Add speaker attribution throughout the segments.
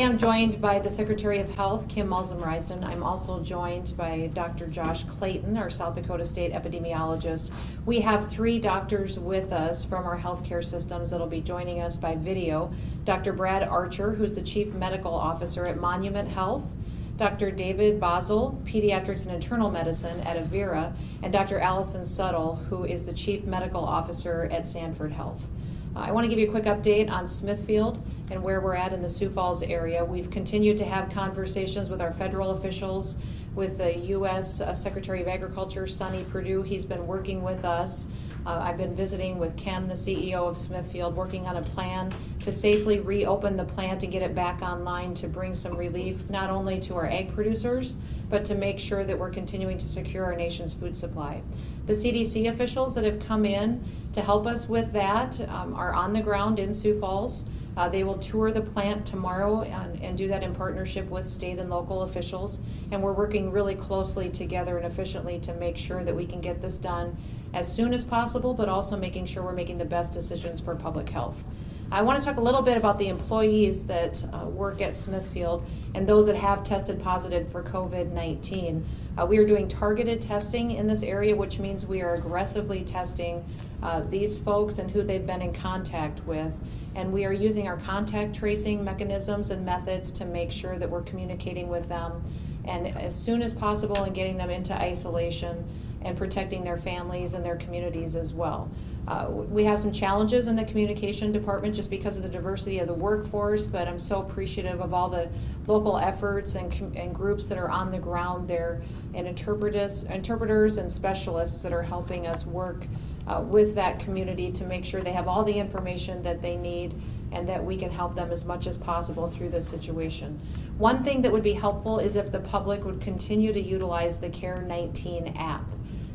Speaker 1: am joined by the Secretary of Health, Kim Malzum-Risden. I'm also joined by Dr. Josh Clayton, our South Dakota State epidemiologist. We have 3 doctors with us from our healthcare systems that'll be joining us by video. Dr. Brad Archer, who's the Chief Medical Officer at Monument Health, Dr. David Basel, Pediatrics and Internal Medicine at Avera, and Dr. Allison Suttle, who is the Chief Medical Officer at Sanford Health. I want to give you a quick update on Smithfield and where we're at in the Sioux Falls area. We've continued to have conversations with our federal officials, with the U.S. Secretary of Agriculture, Sonny Perdue. He's been working with us. I've been visiting with Ken, the CEO of Smithfield, working on a plan to safely reopen the plant and get it back online to bring some relief not only to our ag producers, but to make sure that we're continuing to secure our nation's food supply. The CDC officials that have come in to help us with that are on the ground in Sioux Falls. They will tour the plant tomorrow and do that in partnership with state and local officials. And we're working really closely together and efficiently to make sure that we can get this done as soon as possible, but also making sure we're making the best decisions for public health. I want to talk a little bit about the employees that work at Smithfield and those that have tested positive for COVID-19. We are doing targeted testing in this area, which means we are aggressively testing these folks and who they've been in contact with. And we are using our contact tracing mechanisms and methods to make sure that we're communicating with them and as soon as possible and getting them into isolation and protecting their families and their communities as well. We have some challenges in the communication department just because of the diversity of the workforce, but I'm so appreciative of all the local efforts and groups that are on the ground there, and interpreters and specialists that are helping us work with that community to make sure they have all the information that they need and that we can help them as much as possible through this situation. One thing that would be helpful is if the public would continue to utilize the Care19 app.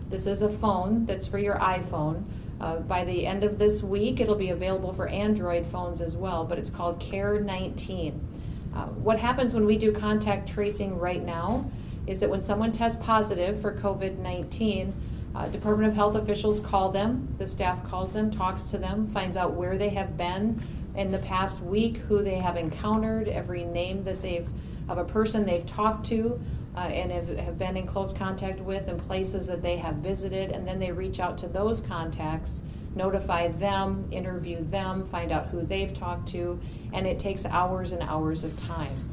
Speaker 1: This is a phone that's for your iPhone. By the end of this week, it'll be available for Android phones as well, but it's called Care19. What happens when we do contact tracing right now is that when someone tests positive for COVID-19, Department of Health officials call them, the staff calls them, talks to them, finds out where they have been in the past week, who they have encountered, every name that of a person they've talked to, and have been in close contact with, and places that they have visited, and then they reach out to those contacts, notify them, interview them, find out who they've talked to, and it takes hours and hours of time.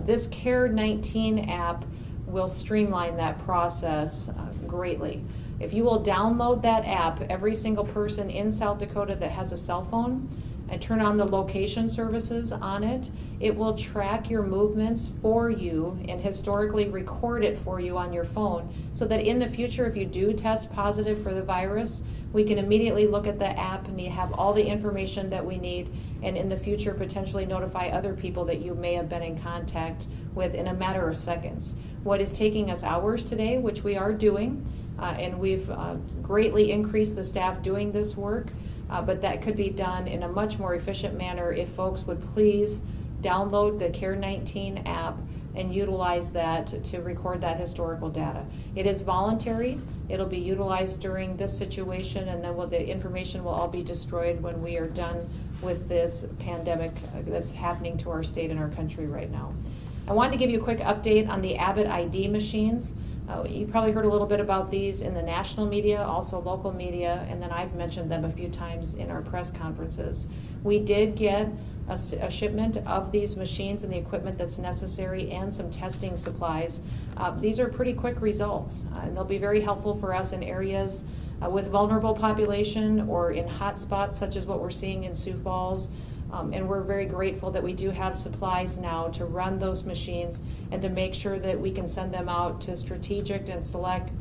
Speaker 1: This Care19 app will streamline that process greatly. If you will download that app, every single person in South Dakota that has a cell phone, and turn on the location services on it, it will track your movements for you and historically record it for you on your phone so that in the future, if you do test positive for the virus, we can immediately look at the app and you have all the information that we need, and in the future potentially notify other people that you may have been in contact with in a matter of seconds. What is taking us hours today, which we are doing, and we've greatly increased the staff doing this work, but that could be done in a much more efficient manner if folks would please download the Care19 app and utilize that to record that historical data. It is voluntary. It'll be utilized during this situation, and then the information will all be destroyed when we are done with this pandemic that's happening to our state and our country right now. I wanted to give you a quick update on the Abbott ID machines. You probably heard a little bit about these in the national media, also local media, and then I've mentioned them a few times in our press conferences. We did get a shipment of these machines and the equipment that's necessary and some testing supplies. These are pretty quick results, and they'll be very helpful for us in areas with vulnerable population or in hot spots such as what we're seeing in Sioux Falls. And we're very grateful that we do have supplies now to run those machines and to make sure that we can send them out to strategic and select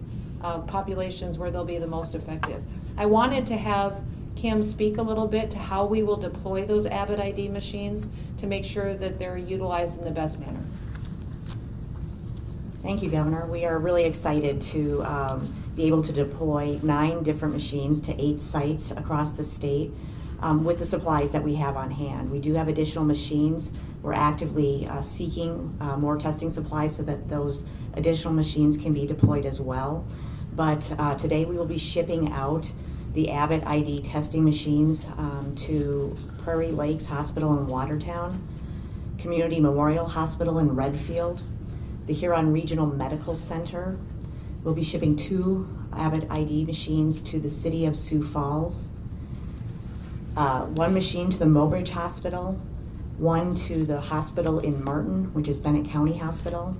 Speaker 1: populations where they'll be the most effective. I wanted to have Kim speak a little bit to how we will deploy those Abbott ID machines to make sure that they're utilized in the best manner.
Speaker 2: Thank you, Governor. We are really excited to be able to deploy 9 different machines to 8 sites across the state. With the supplies that we have on hand. We do have additional machines. We're actively seeking more testing supplies so that those additional machines can be deployed as well. But today we will be shipping out the Abbott ID testing machines to Prairie Lakes Hospital in Watertown, Community Memorial Hospital in Redfield, the Huron Regional Medical Center. We'll be shipping 2 Avid ID machines to the city of Sioux Falls, 1 machine to the Mobridge Hospital, 1 to the hospital in Martin, which is Bennett County Hospital,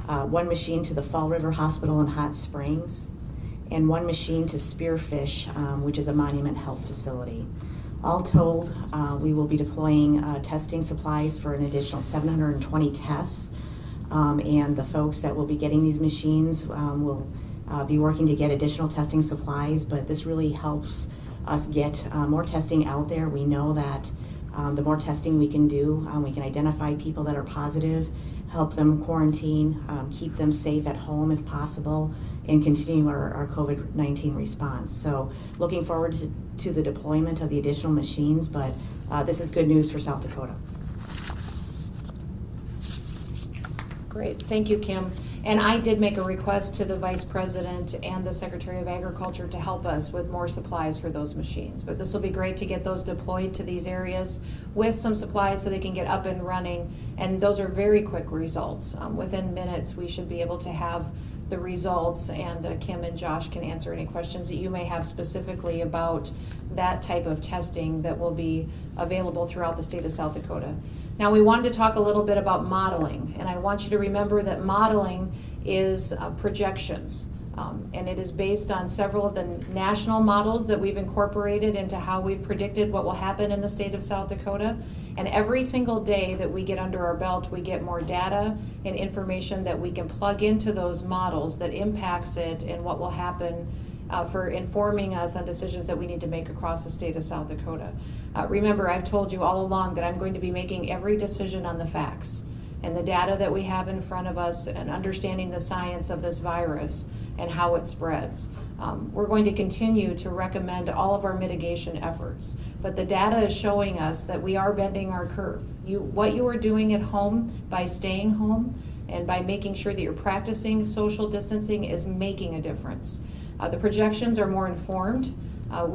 Speaker 2: 1 machine to the Fall River Hospital in Hot Springs, and 1 machine to Spearfish, which is a Monument Health facility. All told, we will be deploying testing supplies for an additional 720 tests, and the folks that will be getting these machines will be working to get additional testing supplies, but this really helps us get more testing out there. We know that the more testing we can do, we can identify people that are positive, help them quarantine, keep them safe at home if possible, and continue our COVID-19 response. So looking forward to the deployment of the additional machines, but this is good news for South Dakota.
Speaker 1: Great, thank you, Kim. And I did make a request to the Vice President and the Secretary of Agriculture to help us with more supplies for those machines. But this will be great to get those deployed to these areas with some supplies so they can get up and running. And those are very quick results. Within minutes, we should be able to have the results, and Kim and Josh can answer any questions that you may have specifically about that type of testing that will be available throughout the state of South Dakota. Now, we wanted to talk a little bit about modeling, and I want you to remember that modeling is projections, and it is based on several of the national models that we've incorporated into how we've predicted what will happen in the state of South Dakota. And every single day that we get under our belt, we get more data and information that we can plug into those models that impacts it and what will happen for informing us on decisions that we need to make across the state of South Dakota. Remember, I've told you all along that I'm going to be making every decision on the facts and the data that we have in front of us and understanding the science of this virus and how it spreads. We're going to continue to recommend all of our mitigation efforts, but the data is showing us that we are bending our curve. What you are doing at home by staying home and by making sure that you're practicing social distancing is making a difference. The projections are more informed. As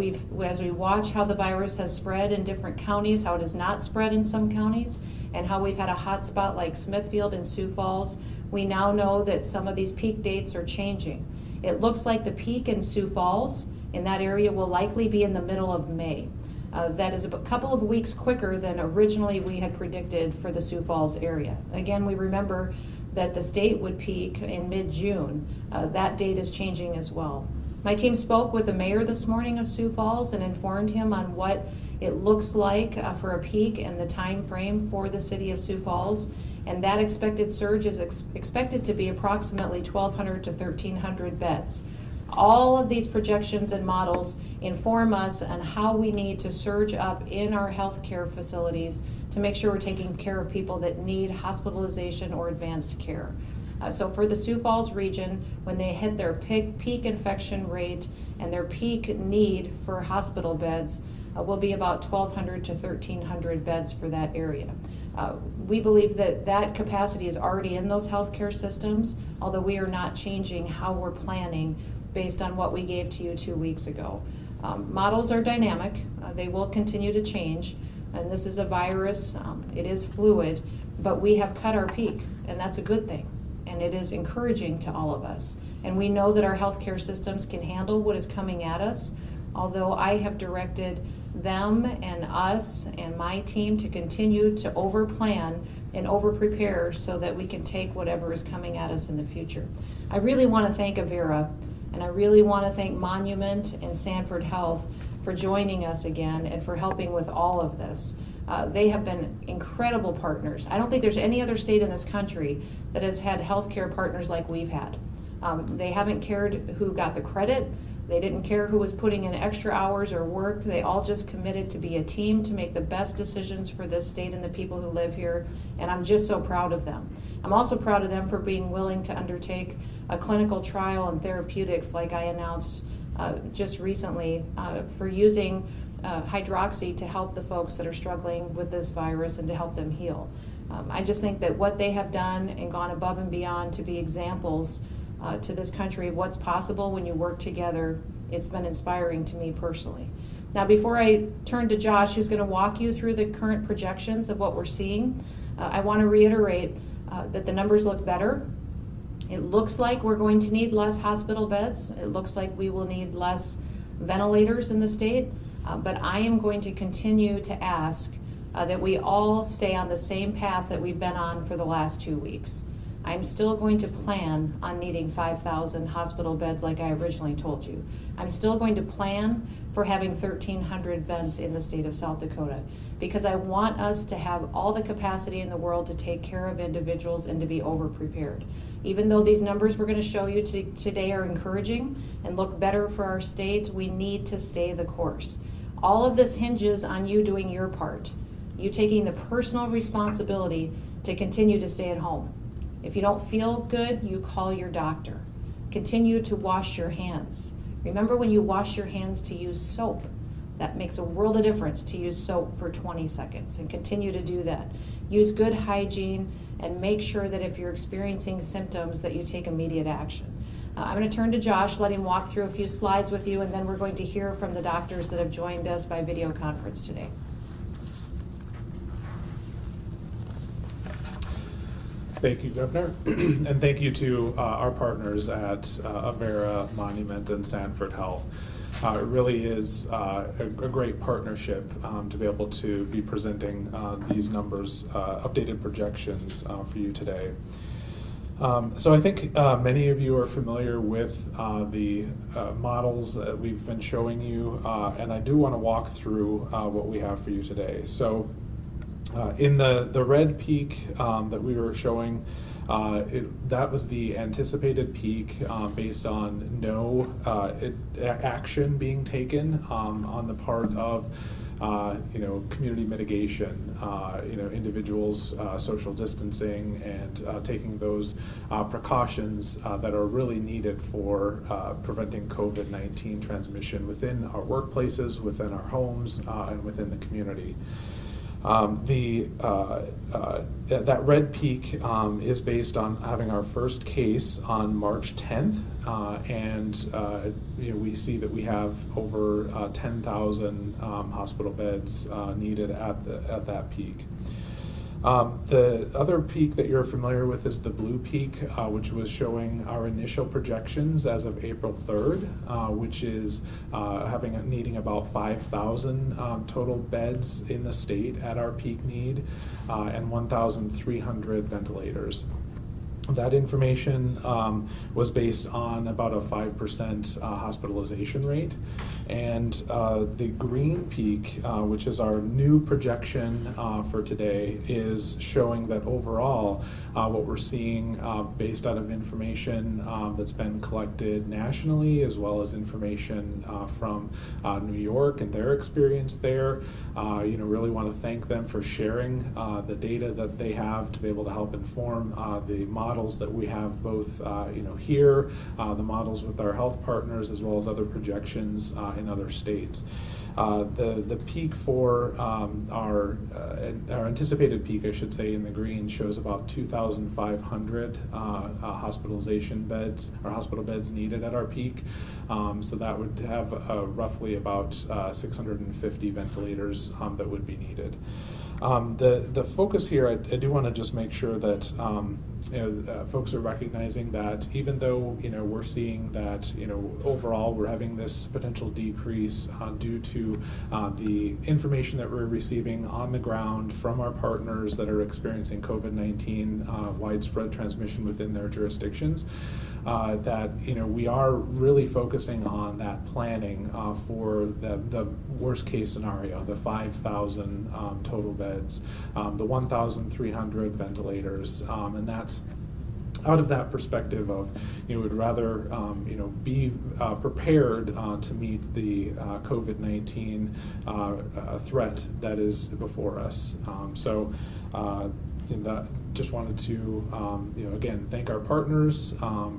Speaker 1: we watch how the virus has spread in different counties, how it has not spread in some counties, and how we've had a hot spot like Smithfield and Sioux Falls, we now know that some of these peak dates are changing. It looks like the peak in Sioux Falls in that area will likely be in the middle of May. That is a couple of weeks quicker than originally we had predicted for the Sioux Falls area. Again, we remember that the state would peak in mid-June. That date is changing as well. My team spoke with the mayor this morning of Sioux Falls and informed him on what it looks like for a peak and the time frame for the city of Sioux Falls. And that expected surge is expected to be approximately 1,200 to 1,300 beds. All of these projections and models inform us on how we need to surge up in our healthcare facilities to make sure we're taking care of people that need hospitalization or advanced care. So for the Sioux Falls region, when they hit their peak infection rate and their peak need for hospital beds, will be about 1,200 to 1,300 beds for that area. We believe that that capacity is already in those healthcare systems, although we are not changing how we're planning based on what we gave to you 2 weeks ago. Models are dynamic. They will continue to change, and this is a virus. It is fluid, but we have cut our peak, and that's a good thing. And it is encouraging to all of us. And we know that our healthcare systems can handle what is coming at us, although I have directed them and us and my team to continue to over-plan and over-prepare so that we can take whatever is coming at us in the future. I really want to thank Avera, and I really want to thank Monument and Sanford Health for joining us again and for helping with all of this. They have been incredible partners. I don't think there's any other state in this country that has had healthcare partners like we've had. They haven't cared who got the credit. They didn't care who was putting in extra hours or work. They all just committed to be a team to make the best decisions for this state and the people who live here, and I'm just so proud of them. I'm also proud of them for being willing to undertake a clinical trial in therapeutics like I announced just recently for using hydroxy to help the folks that are struggling with this virus and to help them heal. I just think that what they have done and gone above and beyond to be examples to this country of what's possible when you work together, it's been inspiring to me personally. Now, before I turn to Josh, who's going to walk you through the current projections of what we're seeing, I want to reiterate that the numbers look better. It looks like we're going to need less hospital beds. It looks like we will need less ventilators in the state. But I am going to continue to ask that we all stay on the same path that we've been on for the last 2 weeks. I'm still going to plan on needing 5,000 hospital beds like I originally told you. I'm still going to plan for having 1,300 vents in the state of South Dakota because I want us to have all the capacity in the world to take care of individuals and to be over-prepared. Even though these numbers we're going to show you today are encouraging and look better for our state, we need to stay the course. All of this hinges on you doing your part, you taking the personal responsibility to continue to stay at home. If you don't feel good, you call your doctor. Continue to wash your hands. Remember when you wash your hands to use soap. That makes a world of difference to use soap for 20 seconds and continue to do that. Use good hygiene and make sure that if you're experiencing symptoms that you take immediate action. I'm going to turn to Josh, let him walk through a few slides with you, and then we're going to hear from the doctors that have joined us by video conference today.
Speaker 3: Thank you, Governor, and thank you to our partners at Avera, Monument, and Sanford Health. It really is a great partnership to be able to be presenting these numbers, updated projections for you today. So I think many of you are familiar with the models that we've been showing you, and I do want to walk through what we have for you today. So in the red peak that we were showing, that was the anticipated peak based on no action being taken on the part of community mitigation, individuals social distancing and taking those precautions that are really needed for preventing COVID-19 transmission within our workplaces, within our homes, and within the community. That red peak is based on having our first case on March 10th, and we see that we have over 10,000 hospital beds needed at that peak. The other peak that you're familiar with is the blue peak, which was showing our initial projections as of April 3rd, which is needing about 5,000 total beds in the state at our peak need, and 1,300 ventilators. That information was based on about a 5% hospitalization rate. And the green peak, which is our new projection for today, is showing that overall what we're seeing based out of information that's been collected nationally, as well as information from New York and their experience there. Really want to thank them for sharing the data that they have to be able to help inform the models that we have both here, the models with our health partners, as well as other projections in other states. The peak for our anticipated peak, I should say, in the green shows about 2,500 hospitalization beds or hospital beds needed at our peak. So that would have roughly about 650 ventilators that would be needed. The focus here, I do want to just make sure that folks are recognizing that even though we're seeing that overall we're having this potential decrease due to the information that we're receiving on the ground from our partners that are experiencing COVID-19 widespread transmission within their jurisdictions, that we are really focusing on that planning for the worst case scenario, the 5,000 total beds, the 1,300 ventilators, and that's out of that perspective of would rather be prepared to meet the COVID-19 threat that is before us. Just wanted to again thank our partners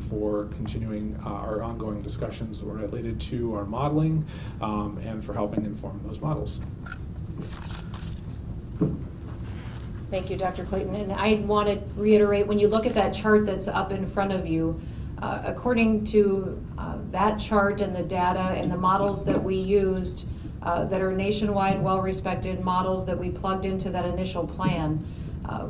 Speaker 3: for continuing our ongoing discussions related to our modeling and for helping inform those models.
Speaker 1: Thank you, Dr. Clayton. And I want to reiterate, when you look at that chart that's up in front of you, according to that chart and the data and the models that we used that are nationwide, well-respected models that we plugged into that initial plan,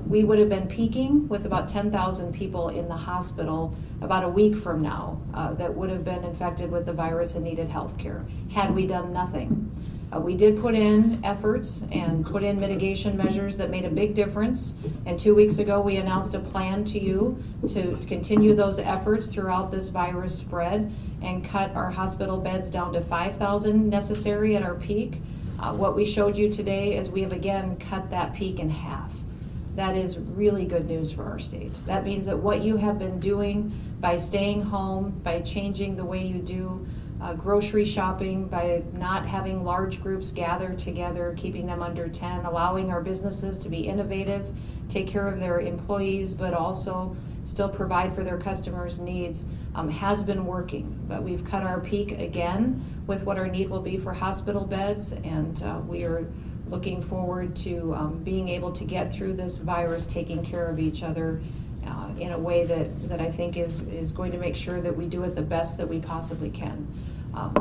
Speaker 1: We would have been peaking with about 10,000 people in the hospital about a week from now that would have been infected with the virus and needed health care had we done nothing. We did put in efforts and put in mitigation measures that made a big difference. And 2 weeks ago, we announced a plan to you to continue those efforts throughout this virus spread and cut our hospital beds down to 5,000 necessary at our peak. What we showed you today is we have again cut that peak in half. That is really good news for our state. That means that what you have been doing by staying home, by changing the way you do grocery shopping, by not having large groups gather together, keeping them under 10, allowing our businesses to be innovative, take care of their employees, but also still provide for their customers' needs, has been working. But we've cut our peak again with what our need will be for hospital beds, and we are looking forward to being able to get through this virus, taking care of each other in a way that I think is going to make sure that we do it the best that we possibly can.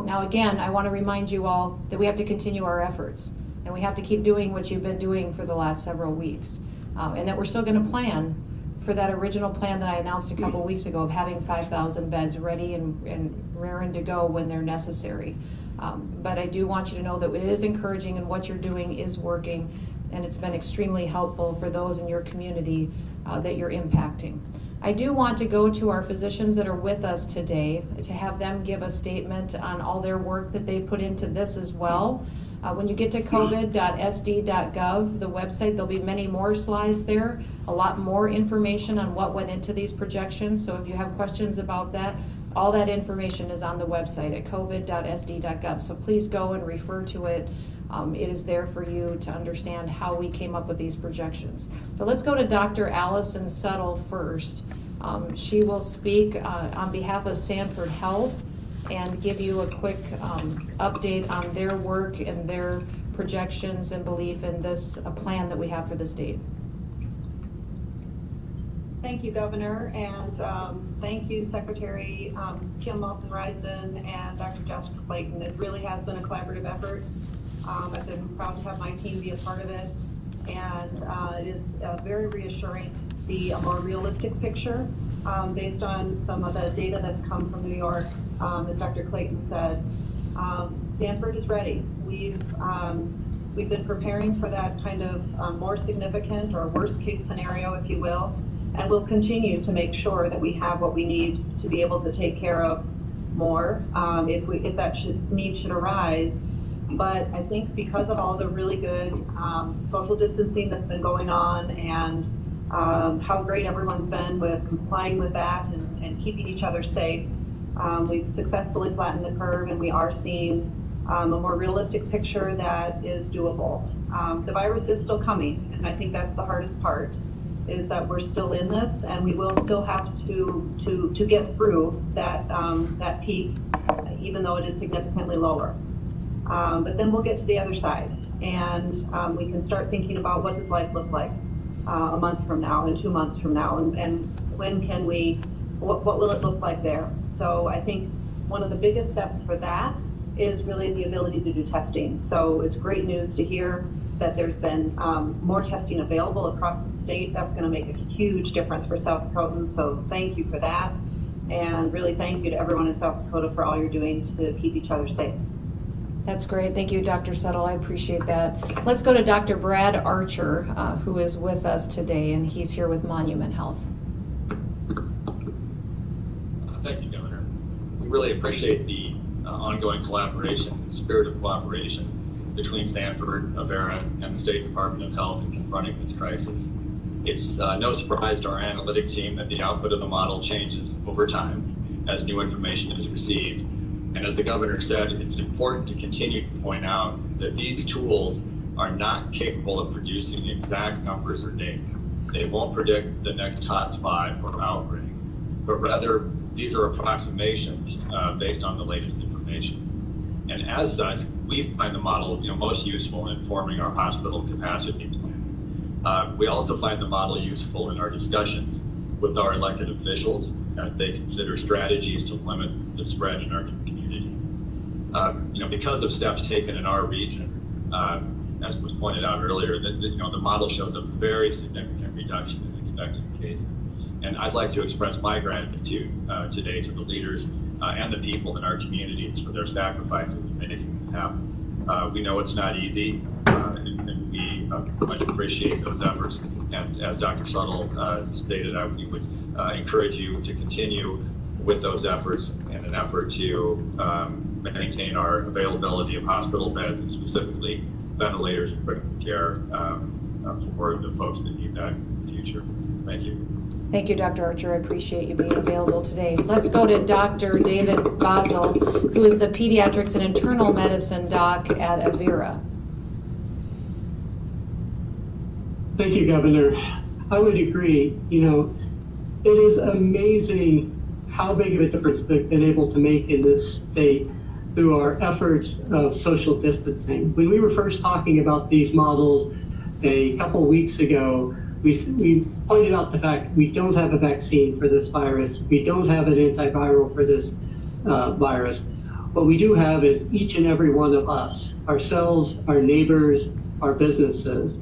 Speaker 1: Now again, I want to remind you all that we have to continue our efforts, and we have to keep doing what you've been doing for the last several weeks, and that we're still going to plan for that original plan that I announced a couple weeks ago of having 5,000 beds ready and raring to go when they're necessary. But I do want you to know that it is encouraging and what you're doing is working, and it's been extremely helpful for those in your community that you're impacting. I do want to go to our physicians that are with us today to have them give a statement on all their work that they put into this as well. When you get to covid.sd.gov, the website, there'll be many more slides there, a lot more information on what went into these projections. So if you have questions about that, all that information is on the website at covid.sd.gov. So please go and refer to it. It is there for you to understand how we came up with these projections. But let's go to Dr. Allison Settle first. She will speak on behalf of Sanford Health and give you a quick update on their work and their projections and belief in this plan that we have for the state.
Speaker 4: Thank you, Governor, and thank you, Secretary Kim Mulson-Risden and Dr. Josh Clayton. It really has been a collaborative effort. I've been proud to have my team be a part of it, and it is very reassuring to see a more realistic picture based on some of the data that's come from New York. As Dr. Clayton said, Sanford is ready. We've been preparing for that kind of more significant or worst case scenario, if you will, and we'll continue to make sure that we have what we need to be able to take care of more if that need should arise. But I think because of all the really good social distancing that's been going on and how great everyone's been with complying with that and keeping each other safe, we've successfully flattened the curve, and we are seeing a more realistic picture that is doable. The virus is still coming, and I think that's the hardest part, is that we're still in this, and we will still have to get through that peak, even though it is significantly lower. But then we'll get to the other side, and we can start thinking about what does life look like a month from now and 2 months from now, and when can we, what will it look like there? So I think one of the biggest steps for that is really the ability to do testing. So it's great news to hear that there's been more testing available across the state. That's going to make a huge difference for South Dakotans, so thank you for that. And really thank you to everyone in South Dakota for all you're doing to keep each other safe.
Speaker 1: That's great. Thank you, Dr. Settle. I appreciate that. Let's go to Dr. Brad Archer, who is with us today, and he's here with Monument Health.
Speaker 5: Thank you, Governor. We really appreciate the ongoing collaboration, spirit of cooperation between Sanford, Avera, and the State Department of Health in confronting this crisis. It's no surprise to our analytics team that the output of the model changes over time as new information is received. And as the governor said, it's important to continue to point out that these tools are not capable of producing exact numbers or dates. They won't predict the next hotspot or outbreak, but rather these are approximations based on the latest information. And as such, we find the model most useful in informing our hospital capacity plan. We also find the model useful in our discussions with our elected officials as they consider strategies to limit the spread in our communities. Because of steps taken in our region, as was pointed out earlier, that the model shows a very significant reduction in expected cases. And I'd like to express my gratitude today to the leaders and the people in our communities for their sacrifices in making this happen. We know it's not easy, and we much appreciate those efforts. And as Dr. Suttle stated, we would encourage you to continue with those efforts in an effort to maintain our availability of hospital beds and specifically ventilators and critical care for the folks that need that in the future. Thank you.
Speaker 1: Thank you, Dr. Archer. I appreciate you being available today. Let's go to Dr. David Basel, who is the Pediatrics and Internal Medicine Doc at Avera.
Speaker 6: Thank you, Governor. I would agree. You know, it is amazing how big of a difference we've been able to make in this state through our efforts of social distancing. When we were first talking about these models a couple weeks ago, we pointed out the fact we don't have a vaccine for this virus. We don't have an antiviral for this virus. What we do have is each and every one of us, ourselves, our neighbors, our businesses.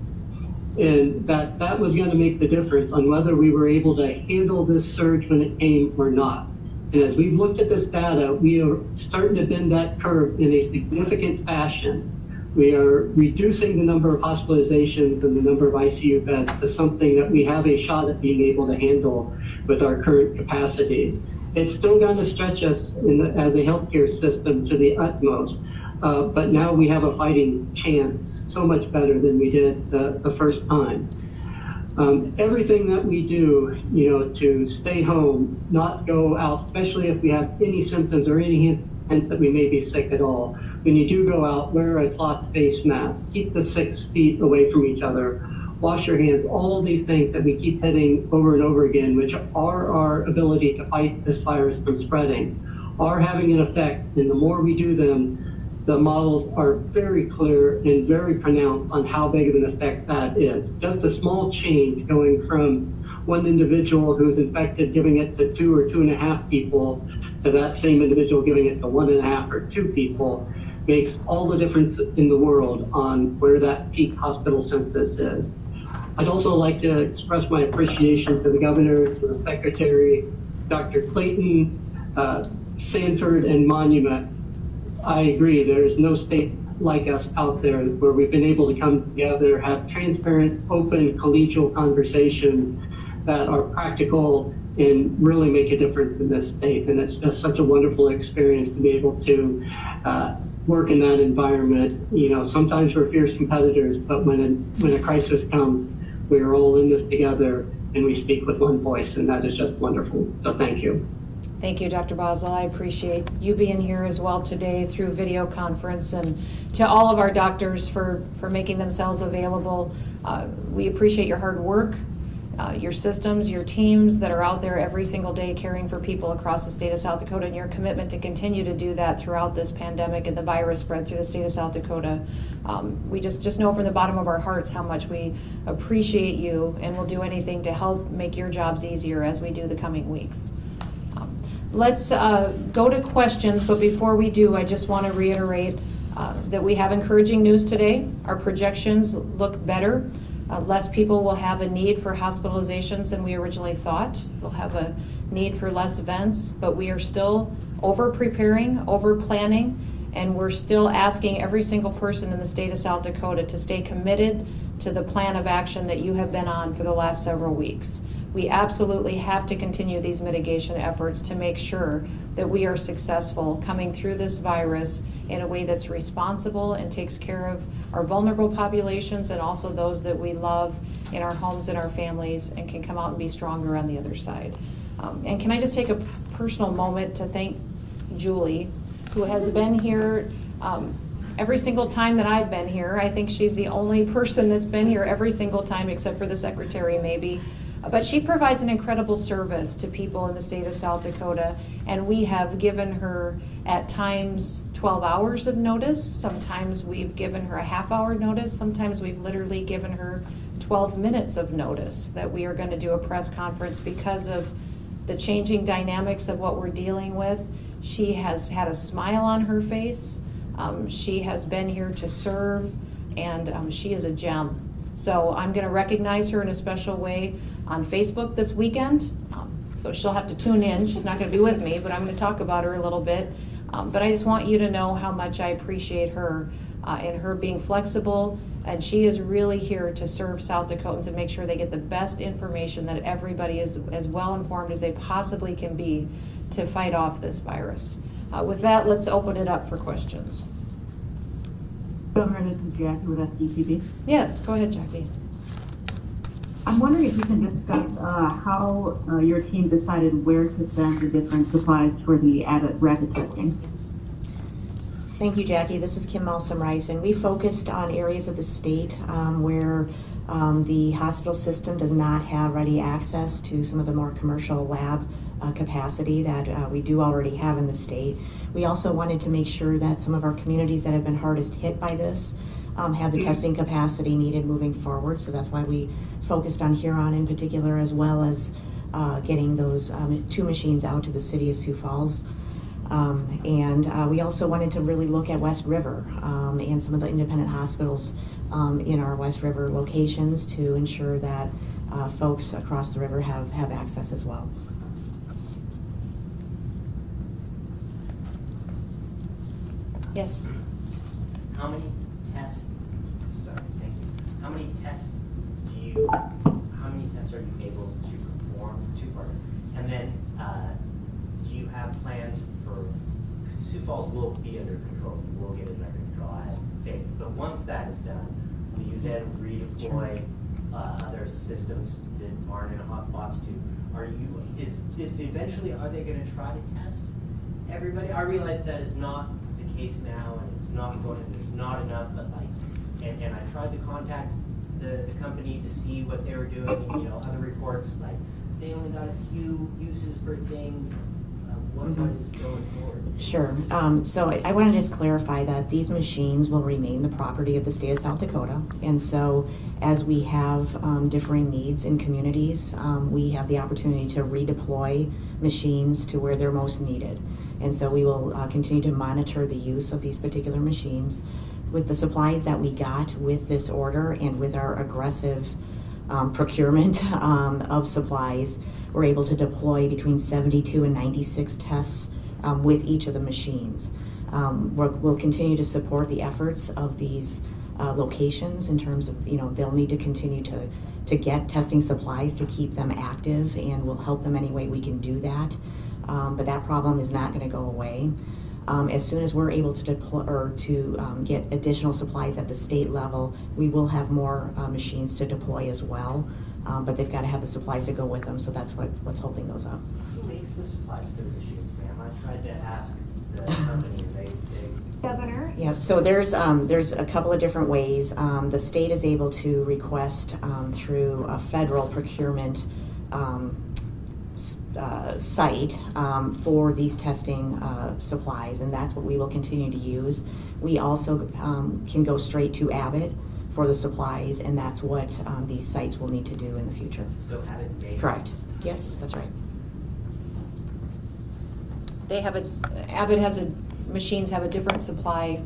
Speaker 6: And that was going to make the difference on whether we were able to handle this surge when it came or not. And as we've looked at this data, we are starting to bend that curve in a significant fashion. We are reducing the number of hospitalizations and the number of ICU beds to something that we have a shot at being able to handle with our current capacities. It's still going to stretch us as a healthcare system to the utmost, but now we have a fighting chance, so much better than we did the first time. Everything that we do, you know, to stay home, not go out, especially if we have any symptoms or any hint that we may be sick at all. When you do go out, wear a cloth face mask, keep the 6 feet away from each other, wash your hands, all of these things that we keep hitting over and over again, which are our ability to fight this virus from spreading, are having an effect. And the more we do them, the models are very clear and very pronounced on how big of an effect that is. Just a small change going from one individual who's infected giving it to 2 or 2.5 people to that same individual giving it to 1.5 or 2 people makes all the difference in the world on where that peak hospital census is. I'd also like to express my appreciation to the governor, to the secretary, Dr. Clayton, Sanford, and Monument. I agree, there's no state like us out there where we've been able to come together, have transparent, open, collegial conversations that are practical and really make a difference in this state. And it's just such a wonderful experience to be able to work in that environment. You know, sometimes we're fierce competitors, but when a crisis comes, we're all in this together and we speak with one voice, and that is just wonderful. So thank you.
Speaker 1: Thank you, Dr. Basel. I appreciate you being here as well today through video conference, and to all of our doctors for making themselves available. We appreciate your hard work, your systems, your teams that are out there every single day caring for people across the state of South Dakota, and your commitment to continue to do that throughout this pandemic and the virus spread through the state of South Dakota. We just know from the bottom of our hearts how much we appreciate you, and will do anything to help make your jobs easier as we do the coming weeks. Let's go to questions, but before we do, I just want to reiterate that we have encouraging news today. Our projections look better. Less people will have a need for hospitalizations than we originally thought. We'll have a need for less events, but we are still over-preparing, over-planning, and we're still asking every single person in the state of South Dakota to stay committed to the plan of action that you have been on for the last several weeks. We absolutely have to continue these mitigation efforts to make sure that we are successful coming through this virus in a way that's responsible and takes care of our vulnerable populations and also those that we love in our homes and our families, and can come out and be stronger on the other side. And can I just take a personal moment to thank Julie, who has been here every single time that I've been here. I think she's the only person that's been here every single time except for the secretary maybe. But she provides an incredible service to people in the state of South Dakota, and we have given her at times 12 hours of notice. Sometimes we've given her a half-hour notice. Sometimes we've literally given her 12 minutes of notice that we are going to do a press conference because of the changing dynamics of what we're dealing with. She has had a smile on her face. She has been here to serve, and she is a gem. So I'm going to recognize her in a special way on Facebook this weekend. So she'll have to tune in. She's not going to be with me, but I'm going to talk about her a little bit. But I just want you to know how much I appreciate her and her being flexible. And she is really here to serve South Dakotans and make sure they get the best information, that everybody is as well informed as they possibly can be to fight off this virus. With that, let's open it up for questions.
Speaker 7: Governor, this is Jackie with SDTV.
Speaker 1: Yes, go ahead, Jackie.
Speaker 7: I'm wondering if you can discuss how your team decided where to send the different supplies for the rapid testing.
Speaker 2: Thank you, Jackie. This is Kim Malsom-Reisen. We focused on areas of the state where the hospital system does not have ready access to some of the more commercial lab capacity that we do already have in the state. We also wanted to make sure that some of our communities that have been hardest hit by this have the testing capacity needed moving forward. So that's why we focused on Huron in particular, as well as getting those 2 machines out to the city of Sioux Falls. And we also wanted to really look at West River and some of the independent hospitals in our West River locations to ensure that folks across the river have access as well.
Speaker 1: Yes.
Speaker 8: How many tests? Sorry, thank you. How many tests are you able to perform? 2-parter. And then, do you have plans for? Sioux Falls will be under control. We'll get it under control, I have faith. But once that is done, will you then redeploy other systems that aren't in hotspots to? Eventually, are they going to try to test everybody? I realize that is not the case now, and it's not going. There's not enough, but and I tried to contact the company to see what they were doing. And, other reports like they only got a few uses per thing. What is going forward?
Speaker 2: Sure. So I want to just clarify that these machines will remain the property of the state of South Dakota. And so as we have differing needs in communities, we have the opportunity to redeploy machines to where they're most needed. And so we will continue to monitor the use of these particular machines. With the supplies that we got with this order and with our aggressive procurement of supplies, we're able to deploy between 72 and 96 tests with each of the machines. We'll continue to support the efforts of these locations in terms of, they'll need to continue to get testing supplies to keep them active, and we'll help them any way we can do that. But that problem is not going to go away. As soon as we're able to deploy or to get additional supplies at the state level, we will have more machines to deploy as well. But they've got to have the supplies to go with them, so that's what's holding those up.
Speaker 8: Who makes the supplies for the machines, ma'am? I tried to ask the company, and they
Speaker 9: Governor?
Speaker 2: Yeah, so there's a couple of different ways. The state is able to request through a federal procurement site for these testing supplies, and that's what we will continue to use. We also can go straight to Abbott for the supplies, and that's what these sites will need to do in the future.
Speaker 8: So Abbott makes.
Speaker 2: Correct. Yes, that's right.
Speaker 1: Abbott has machines have a different supply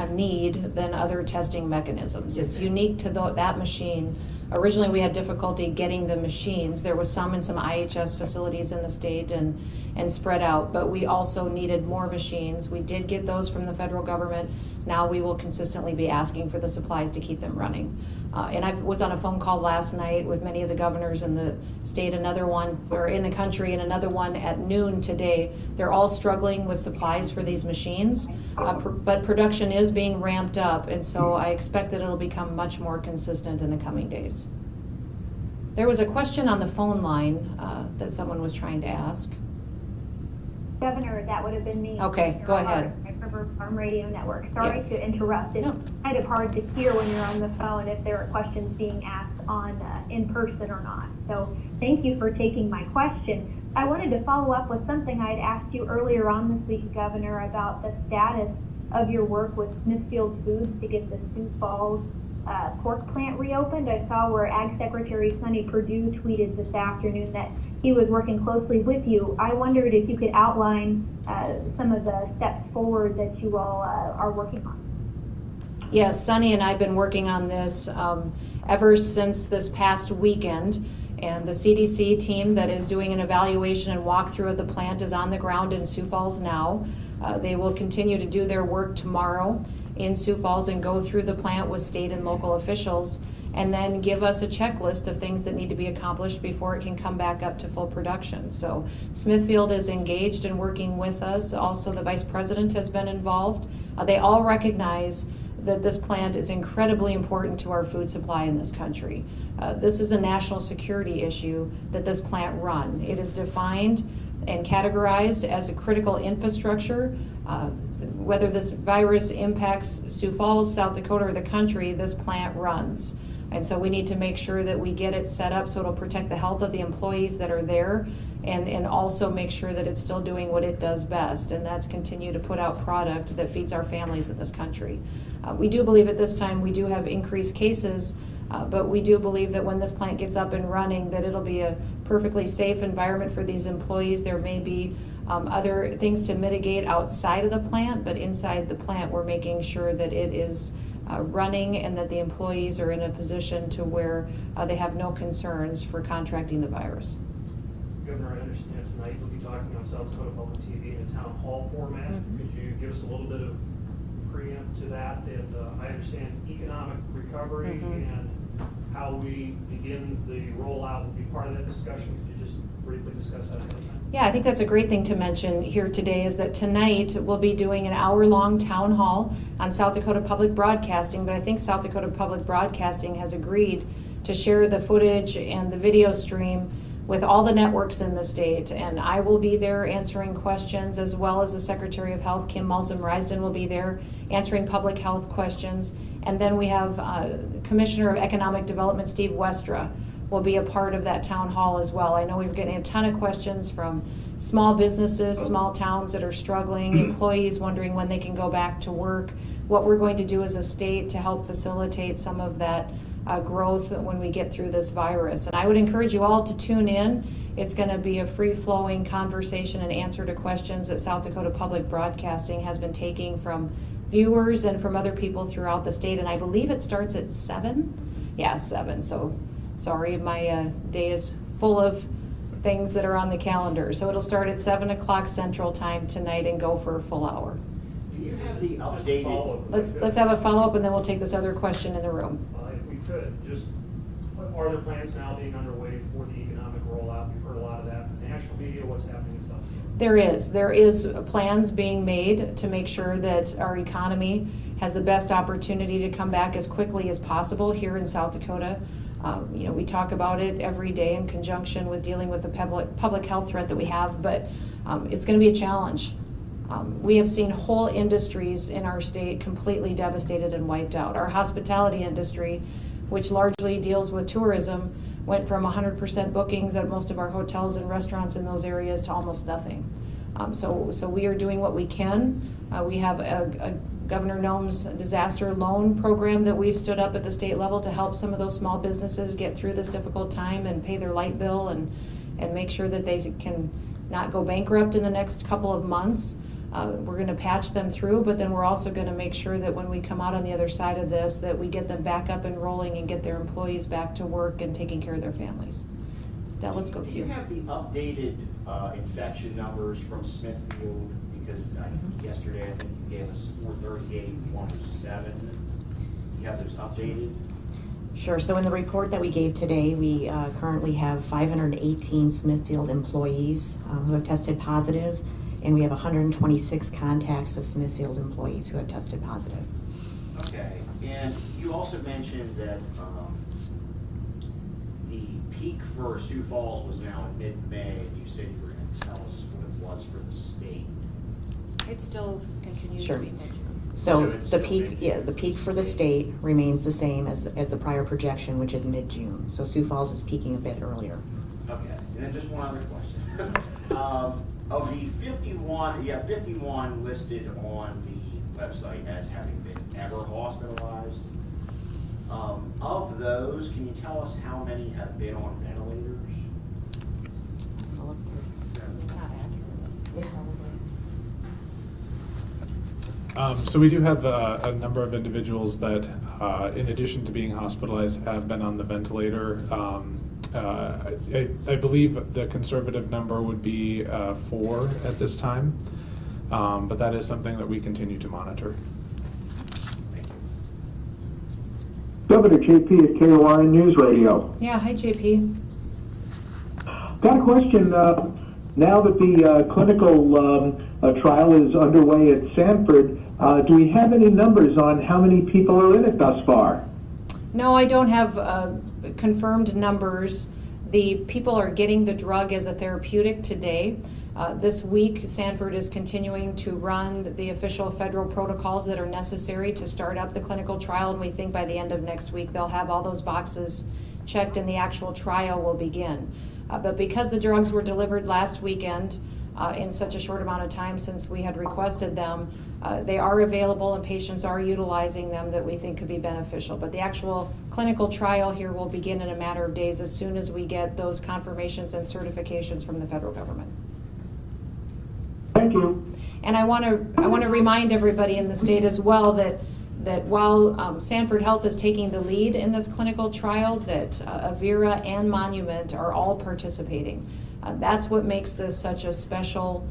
Speaker 1: need than other testing mechanisms. It's unique to that machine. Originally, we had difficulty getting the machines. There was some in some IHS facilities in the state and spread out, but we also needed more machines. We did get those from the federal government. Now we will consistently be asking for the supplies to keep them running. And I was on a phone call last night with many of the governors in the state, another one, or in the country, and another one at noon today. They're all struggling with supplies for these machines, but production is being ramped up, and so I expect that it'll become much more consistent in the coming days. There was a question on the phone line that someone was trying to ask.
Speaker 9: Governor, that would have been me.
Speaker 1: Okay, go ahead.
Speaker 9: River Farm Radio Network. Sorry
Speaker 1: Yes.
Speaker 9: to interrupt. It's kind of hard to hear when you're on the phone if there are questions being asked on in person or not. So thank you for taking my question. I wanted to follow up with something I'd asked you earlier on this week, Governor, about the status of your work with Smithfield Foods to get the Sioux Falls pork plant reopened. I saw where Ag Secretary Sonny Perdue tweeted this afternoon that he was working closely with you. I wondered if you could outline some of the steps forward that you all are working on.
Speaker 1: Yes, Sunny and I have been working on this ever since this past weekend. And the CDC team that is doing an evaluation and walkthrough of the plant is on the ground in Sioux Falls now. They will continue to do their work tomorrow in Sioux Falls and go through the plant with state and local officials, and then give us a checklist of things that need to be accomplished before it can come back up to full production. So Smithfield is engaged and working with us. Also, the Vice President has been involved. They all recognize that this plant is incredibly important to our food supply in this country. This is a national security issue that this plant run. It is defined and categorized as a critical infrastructure. Whether this virus impacts Sioux Falls, South Dakota, or the country, this plant runs. And so we need to make sure that we get it set up so it'll protect the health of the employees that are there, and also make sure that it's still doing what it does best, and that's continue to put out product that feeds our families in this country. We do believe at this time we do have increased cases, but we do believe that when this plant gets up and running, that it'll be a perfectly safe environment for these employees. There may be other things to mitigate outside of the plant, but inside the plant we're making sure that it is running and that the employees are in a position to where they have no concerns for contracting the virus.
Speaker 10: Governor, I understand tonight you'll be talking on South Dakota Public TV in a town hall format.
Speaker 1: Mm-hmm.
Speaker 10: Could you give us a little bit of preempt to that? And I understand economic recovery and how we begin the rollout will be part of that discussion. Could you just briefly discuss that ahead of time?
Speaker 1: Yeah, I think that's a great thing to mention here today, is that tonight we'll be doing an hour-long town hall on South Dakota Public Broadcasting, but I think South Dakota Public Broadcasting has agreed to share the footage and the video stream with all the networks in the state, and I will be there answering questions, as well as the Secretary of Health, Kim Malzum-Risden, will be there answering public health questions, and then we have Commissioner of Economic Development, Steve Westra, will be a part of that town hall as well. I know we're getting a ton of questions from small businesses, small towns that are struggling, employees wondering when they can go back to work, what we're going to do as a state to help facilitate some of that growth when we get through this virus. And I would encourage you all to tune in. It's going to be a free-flowing conversation and answer to questions that South Dakota Public Broadcasting has been taking from viewers and from other people throughout the state. And I believe it starts at 7? Yeah, 7. So sorry, my day is full of things that are on the calendar. So it'll start at 7 o'clock Central Time tonight and go for a full hour.
Speaker 11: Do you have the updated?
Speaker 1: Let's have a follow-up, and then we'll take this other question in the room.
Speaker 10: If we could, just are there plans now being underway for the economic rollout? We've heard a lot of that in the national media. What's happening in South Dakota?
Speaker 1: There is plans being made to make sure that our economy has the best opportunity to come back as quickly as possible here in South Dakota. We talk about it every day in conjunction with dealing with the public health threat that we have, but it's going to be a challenge. We have seen whole industries in our state completely devastated and wiped out. Our hospitality industry, which largely deals with tourism, went from 100% bookings at most of our hotels and restaurants in those areas to almost nothing. So we are doing what we can. We have a Governor Noem's disaster loan program that we've stood up at the state level to help some of those small businesses get through this difficult time and pay their light bill and make sure that they can not go bankrupt in the next couple of months. We're going to patch them through, but then we're also going to make sure that when we come out on the other side of this, that we get them back up and rolling and get their employees back to work and taking care of their families. Now let's go through.
Speaker 11: Do you have the updated infection numbers from Smithfield? Because yesterday I think you gave us 438, 107. You have those updated?
Speaker 2: Sure. So in the report that we gave today, we currently have 518 Smithfield employees who have tested positive, and we have 126 contacts of Smithfield employees who have tested positive.
Speaker 11: Okay. And you also mentioned that the peak for Sioux Falls was now in mid-May, and you said you were going to tell us what it was for the state.
Speaker 1: It still continues
Speaker 2: Sure.
Speaker 1: to be mid-June.
Speaker 2: So
Speaker 11: it's
Speaker 2: the
Speaker 11: still
Speaker 2: peak,
Speaker 11: mid-June.
Speaker 2: the peak for the state remains the same as the prior projection, which is mid-June. So Sioux Falls is peaking a bit earlier.
Speaker 11: Okay. And then just one other question. Of the 51, you have 51 listed on the website as having been ever hospitalized. Of those, can you tell us how many have been on ventilators?
Speaker 2: I'll look through.
Speaker 1: Not accurately.
Speaker 2: Yeah.
Speaker 3: So we do have a number of individuals that, in addition to being hospitalized, have been on the ventilator. I believe the conservative number would be 4 at this time, but that is something that we continue to monitor.
Speaker 12: Governor JP at KORN News Radio.
Speaker 1: Yeah, hi JP.
Speaker 12: Got a question. Now that the clinical trial is underway at Sanford, do we have any numbers on how many people are in it thus far?
Speaker 1: No, I don't have confirmed numbers. The people are getting the drug as a therapeutic today. This week, Sanford is continuing to run the official federal protocols that are necessary to start up the clinical trial, and we think by the end of next week they'll have all those boxes checked and the actual trial will begin. But because the drugs were delivered last weekend in such a short amount of time since we had requested them, they are available and patients are utilizing them that we think could be beneficial. But the actual clinical trial here will begin in a matter of days as soon as we get those confirmations and certifications from the federal government.
Speaker 12: Thank you.
Speaker 1: And I want to remind everybody in the state as well that while Sanford Health is taking the lead in this clinical trial, that Avera and Monument are all participating. That's what makes this such a special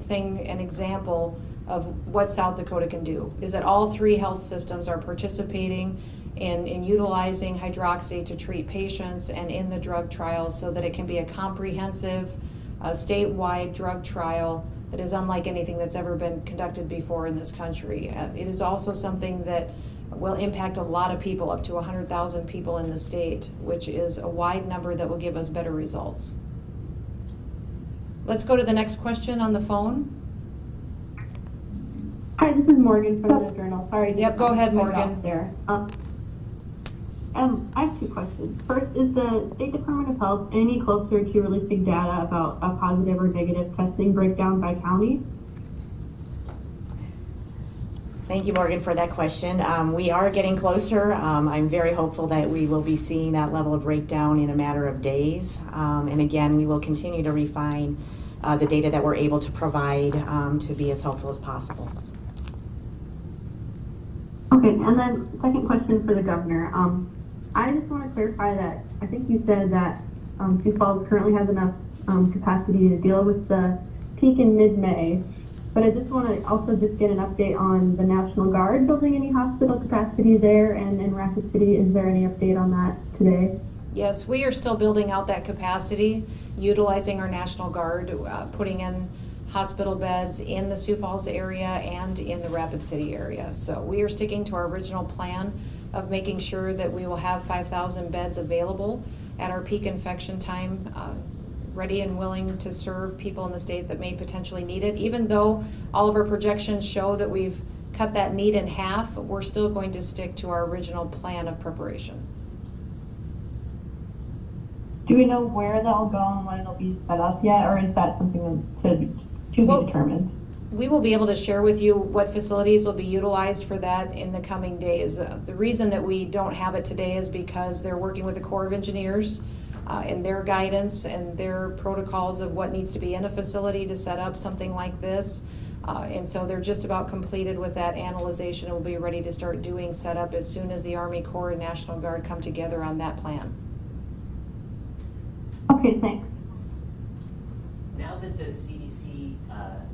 Speaker 1: thing, an example of what South Dakota can do, is that all 3 health systems are participating in utilizing hydroxy to treat patients and in the drug trials so that it can be a comprehensive statewide drug trial that is unlike anything that's ever been conducted before in this country. It is also something that will impact a lot of people, up to 100,000 people in the state, which is a wide number that will give us better results. Let's go to the next question on the phone.
Speaker 13: Hi, this is Morgan from the Journal. Sorry.
Speaker 1: Yep, go ahead, Morgan.
Speaker 13: There. I have 2 questions. First, is the State Department of Health any closer to releasing data about a positive or negative testing breakdown by county?
Speaker 2: Thank you, Morgan, for that question. We are getting closer. I'm very hopeful that we will be seeing that level of breakdown in a matter of days. And again, we will continue to refine the data that we're able to provide to be as helpful as possible.
Speaker 13: Okay, and then second question for the governor. I just want to clarify that I think you said that Sioux Falls currently has enough capacity to deal with the peak in mid-May. But I just want to also just get an update on the National Guard building any hospital capacity there, and in Rapid City, is there any update on that today?
Speaker 1: Yes, we are still building out that capacity, utilizing our National Guard, putting in hospital beds in the Sioux Falls area and in the Rapid City area. So we are sticking to our original plan of making sure that we will have 5,000 beds available at our peak infection time, ready and willing to serve people in the state that may potentially need it. Even though all of our projections show that we've cut that need in half, we're still going to stick to our original plan of preparation.
Speaker 13: Do we know where they'll go and when it'll be set up yet, or is that something to be determined?
Speaker 1: We will be able to share with you what facilities will be utilized for that in the coming days. The reason that we don't have it today is because they're working with the Corps of Engineers and their guidance and their protocols of what needs to be in a facility to set up something like this. And so they're just about completed with that analyzation and will be ready to start doing setup as soon as the Army Corps and National Guard come together on that plan.
Speaker 13: Okay, thanks.
Speaker 8: Now that the CDC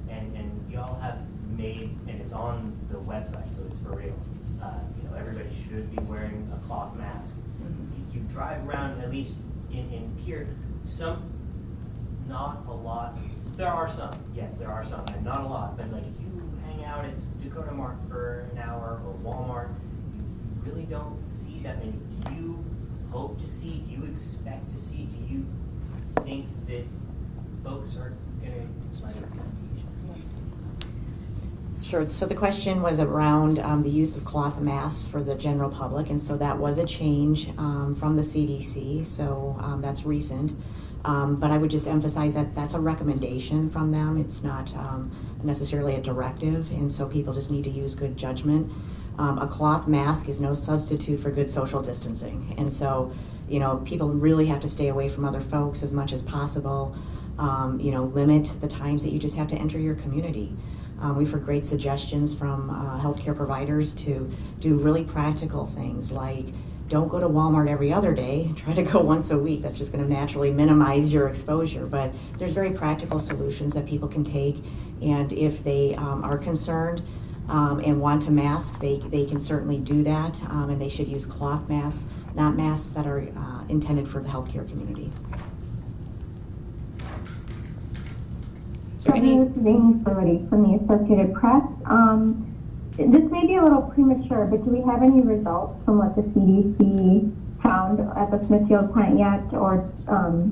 Speaker 8: and y'all have made, and it's on the website, so it's for real, everybody should be wearing a cloth mask. You drive around, at least in Pierre, not a lot. There are some, yes, there are some, and not a lot, but like if you hang out at Dakota Mart for an hour or Walmart, you really don't see that many. Do you hope to see, do you expect to see, do you think that folks are going to
Speaker 2: Sure. So the question was around the use of cloth masks for the general public, and so that was a change from the CDC, so that's recent. But I would just emphasize that that's a recommendation from them. It's not necessarily a directive, and so people just need to use good judgment. A cloth mask is no substitute for good social distancing, and so people really have to stay away from other folks as much as possible. Limit the times that you just have to enter your community. We've heard great suggestions from healthcare providers to do really practical things like don't go to Walmart every other day, try to go once a week. That's just going to naturally minimize your exposure. But there's very practical solutions that people can take, and if they are concerned and want to mask, they can certainly do that, and they should use cloth masks, not masks that are intended for the healthcare community.
Speaker 9: Governor, this is Amy Flaherty from the Associated Press. This may be a little premature, but do we have any results from what the CDC found at the Smithfield plant yet, or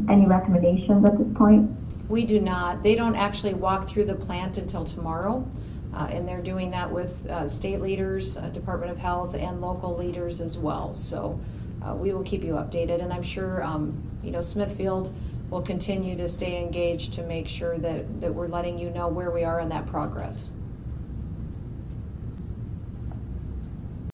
Speaker 9: any recommendations at this point?
Speaker 1: We do not. They don't actually walk through the plant until tomorrow, and they're doing that with state leaders, Department of Health, and local leaders as well. So we will keep you updated, and I'm sure Smithfield will continue to stay engaged to make sure that we're letting you know where we are in that progress.